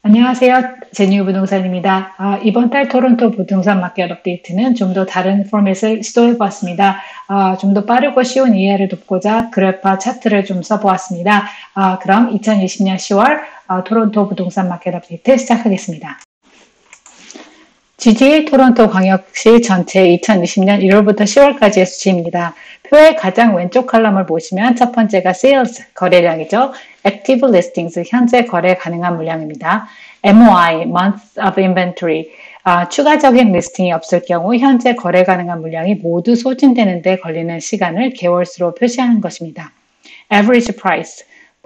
안녕하세요. 제니우 부동산입니다. 이번 달 토론토 부동산 마켓 업데이트는 좀 더 다른 포맷을 시도해 보았습니다. 좀 더 빠르고 쉬운 이해를 돕고자 그래프와 차트를 좀 써보았습니다. 그럼 2020년 10월 토론토 부동산 마켓 업데이트 시작하겠습니다. GTA 토론토 광역시 전체 2020년 1월부터 10월까지의 수치입니다. 표의 가장 왼쪽 칼럼을 보시면 첫 번째가 sales, 거래량이죠. active listings, 현재 거래 가능한 물량입니다. MOI, month of inventory, 추가적인 리스팅이 없을 경우 현재 거래 가능한 물량이 모두 소진되는 데 걸리는 시간을 개월수로 표시하는 것입니다. average price,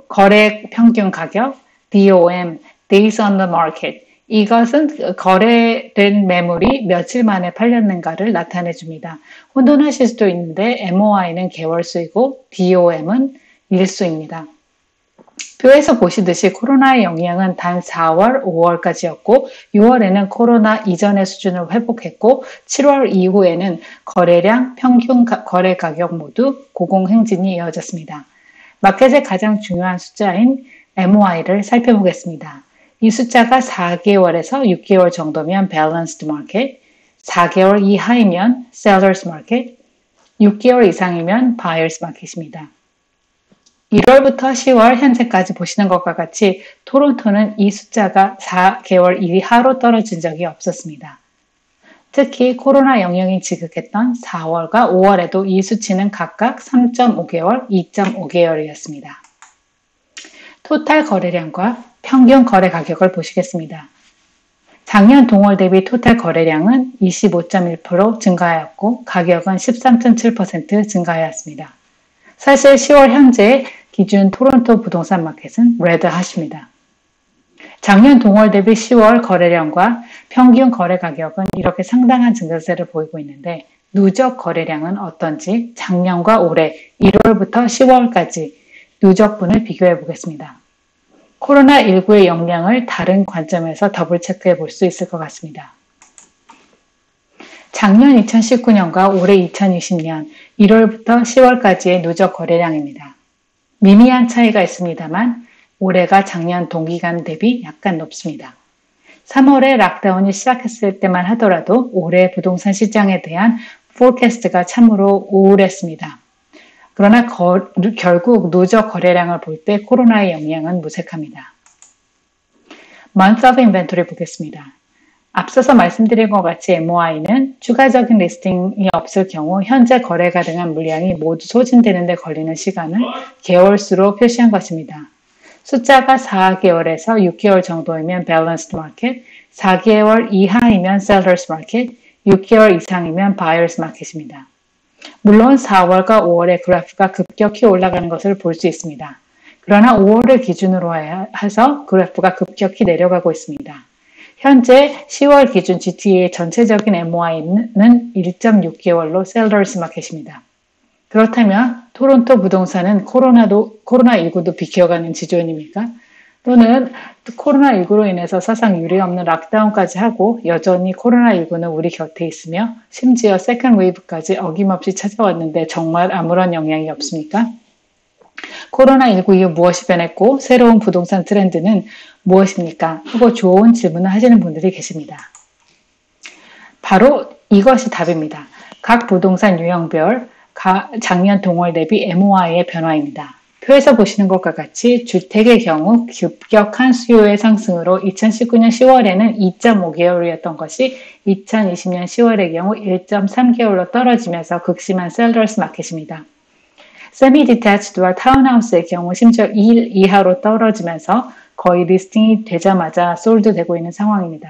거래 평균 가격, DOM, days on the market, 이것은 거래된 매물이 며칠 만에 팔렸는가를 나타내 줍니다. 혼돈하실 수도 있는데 MOI는 개월수이고 DOM은 일수입니다. 표에서 보시듯이 코로나의 영향은 단 4월, 5월까지였고 6월에는 코로나 이전의 수준을 회복했고 7월 이후에는 거래량, 평균 거래 가격 모두 고공행진이 이어졌습니다. 마켓의 가장 중요한 숫자인 MOI를 살펴보겠습니다. 이 숫자가 4개월에서 6개월 정도면 Balanced Market, 4개월 이하이면 Sellers Market, 6개월 이상이면 Buyers Market입니다. 1월부터 10월 현재까지 보시는 것과 같이 토론토는 이 숫자가 4개월 이하로 떨어진 적이 없었습니다. 특히 코로나 영향이 지극했던 4월과 5월에도 이 수치는 각각 3.5개월, 2.5개월이었습니다. 토탈 거래량과 평균 거래 가격을 보시겠습니다. 작년 동월 대비 토탈 거래량은 25.1% 증가하였고 가격은 13.7% 증가하였습니다. 사실 10월 현재 기준 토론토 부동산 마켓은 레드핫입니다. 작년 동월 대비 10월 거래량과 평균 거래 가격은 이렇게 상당한 증가세를 보이고 있는데 누적 거래량은 어떤지 작년과 올해 1월부터 10월까지 누적분을 비교해 보겠습니다. 코로나19의 영향을 다른 관점에서 더블 체크해 볼 수 있을 것 같습니다. 작년 2019년과 올해 2020년 1월부터 10월까지의 누적 거래량입니다. 미미한 차이가 있습니다만 올해가 작년 동기간 대비 약간 높습니다. 3월에 락다운이 시작했을 때만 하더라도 올해 부동산 시장에 대한 포캐스트가 참으로 우울했습니다. 그러나 결국 누적 거래량을 볼 때 코로나의 영향은 무색합니다. Month of Inventory 보겠습니다. 앞서서 말씀드린 것 같이 MOI는 추가적인 리스팅이 없을 경우 현재 거래 가능한 물량이 모두 소진되는 데 걸리는 시간을 개월수로 표시한 것입니다. 숫자가 4개월에서 6개월 정도이면 Balanced Market, 4개월 이하이면 Sellers Market, 6개월 이상이면 Buyers Market입니다. 물론 4월과 5월의 그래프가 급격히 올라가는 것을 볼 수 있습니다. 그러나 5월을 기준으로 해서 그래프가 급격히 내려가고 있습니다. 현재 10월 기준 GTA 전체적인 MOI는 1.6개월로 Sellers Market입니다. 그렇다면 토론토 부동산은 코로나19도 비켜가는 지존입니까? 또는 코로나19로 인해서 사상 유례 없는 락다운까지 하고 여전히 코로나19는 우리 곁에 있으며 심지어 세컨드 웨이브까지 어김없이 찾아왔는데 정말 아무런 영향이 없습니까? 코로나19 이후 무엇이 변했고 새로운 부동산 트렌드는 무엇입니까? 하고 좋은 질문을 하시는 분들이 계십니다. 바로 이것이 답입니다. 각 부동산 유형별 작년 동월 대비 MOI의 변화입니다. 표에서 보시는 것과 같이 주택의 경우 급격한 수요의 상승으로 2019년 10월에는 2.5개월이었던 것이 2020년 10월의 경우 1.3개월로 떨어지면서 극심한 셀러스 마켓입니다. 세미 디태치드와 타운하우스의 경우 심지어 2일 이하로 떨어지면서 거의 리스팅이 되자마자 솔드되고 있는 상황입니다.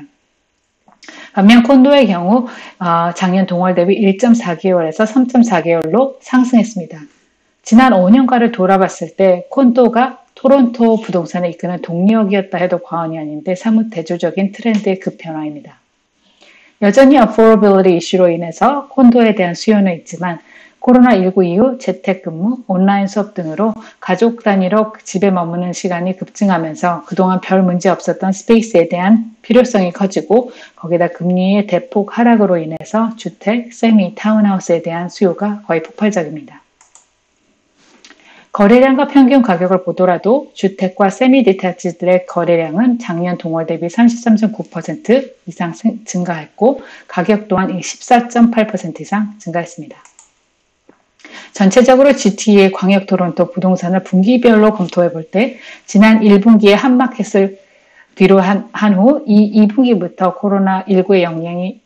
반면 콘도의 경우 작년 동월 대비 1.4개월에서 3.4개월로 상승했습니다. 지난 5년가를 돌아봤을 때 콘도가 토론토 부동산을 이끄는 동력이었다 해도 과언이 아닌데 사뭇 대조적인 트렌드의 급변화입니다. 여전히 affordability 이슈로 인해서 콘도에 대한 수요는 있지만 코로나19 이후 재택근무, 온라인 수업 등으로 가족 단위로 집에 머무는 시간이 급증하면서 그동안 별 문제 없었던 스페이스에 대한 필요성이 커지고 거기다 금리의 대폭 하락으로 인해서 주택, 세미, 타운하우스에 대한 수요가 거의 폭발적입니다. 거래량과 평균 가격을 보더라도 주택과 세미디타치들의 거래량은 작년 동월 대비 33.9% 이상 증가했고 가격 또한 14.8% 이상 증가했습니다. 전체적으로 GTA 광역 토론토 부동산을 분기별로 검토해 볼 때 지난 1분기에 한 마켓을 뒤로 한 후 이 2분기부터 코로나19의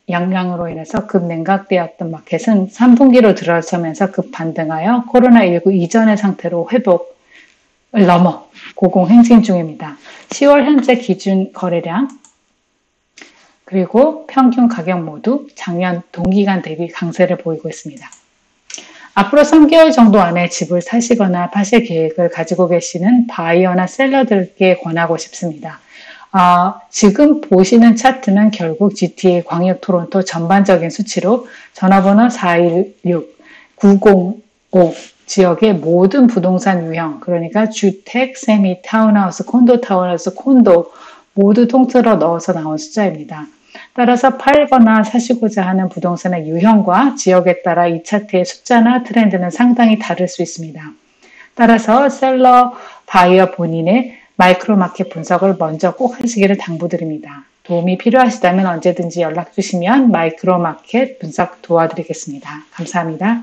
영향으로 인해서 급 냉각되었던 마켓은 3분기로 들어서면서 급 반등하여 코로나19 이전의 상태로 회복을 넘어 고공행진 중입니다. 10월 현재 기준 거래량 그리고 평균 가격 모두 작년 동기간 대비 강세를 보이고 있습니다. 앞으로 3개월 정도 안에 집을 사시거나 파실 계획을 가지고 계시는 바이어나 셀러들께 권하고 싶습니다. 지금 보시는 차트는 결국 GTA 광역 토론토 전반적인 수치로 전화번호 416-905 지역의 모든 부동산 유형, 그러니까 주택, 세미, 타운하우스, 콘도, 타운하우스, 콘도 모두 통틀어 넣어서 나온 숫자입니다. 따라서 팔거나 사시고자 하는 부동산의 유형과 지역에 따라 이 차트의 숫자나 트렌드는 상당히 다를 수 있습니다. 따라서 셀러, 바이어 본인의 마이크로마켓 분석을 먼저 꼭 하시기를 당부드립니다. 도움이 필요하시다면 언제든지 연락 주시면 마이크로마켓 분석 도와드리겠습니다. 감사합니다.